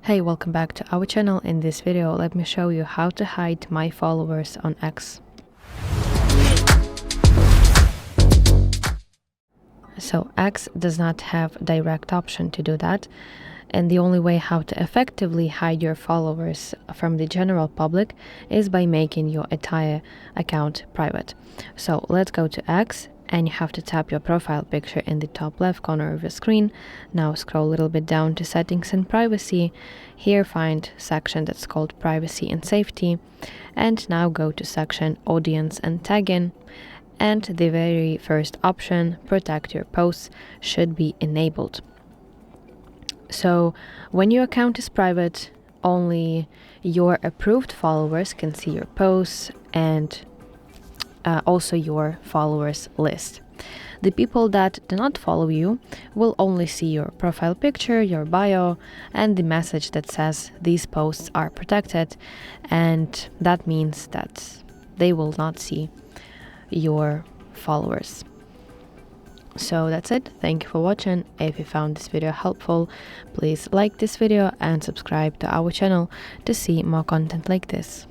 Hey, welcome back to our channel. In this video, let me show you how to hide my followers on X. So X does not have direct option to do that, and the only way how to effectively hide your followers from the general public is by making your entire account private. So let's go to X, and you have to tap your profile picture in the top left corner of your screen. Now scroll a little bit down to settings and privacy. Here find section that's called privacy and safety, and now go to section audience and tagging, and the very first option, protect your posts, should be enabled. So when your account is private, only your approved followers can see your posts and also your followers list. The people that do not follow you will only see your profile picture, your bio, and the message that says these posts are protected, and that means that they will not see your followers. So that's it. Thank you for watching. If you found this video helpful, please like this video and subscribe to our channel to see more content like this.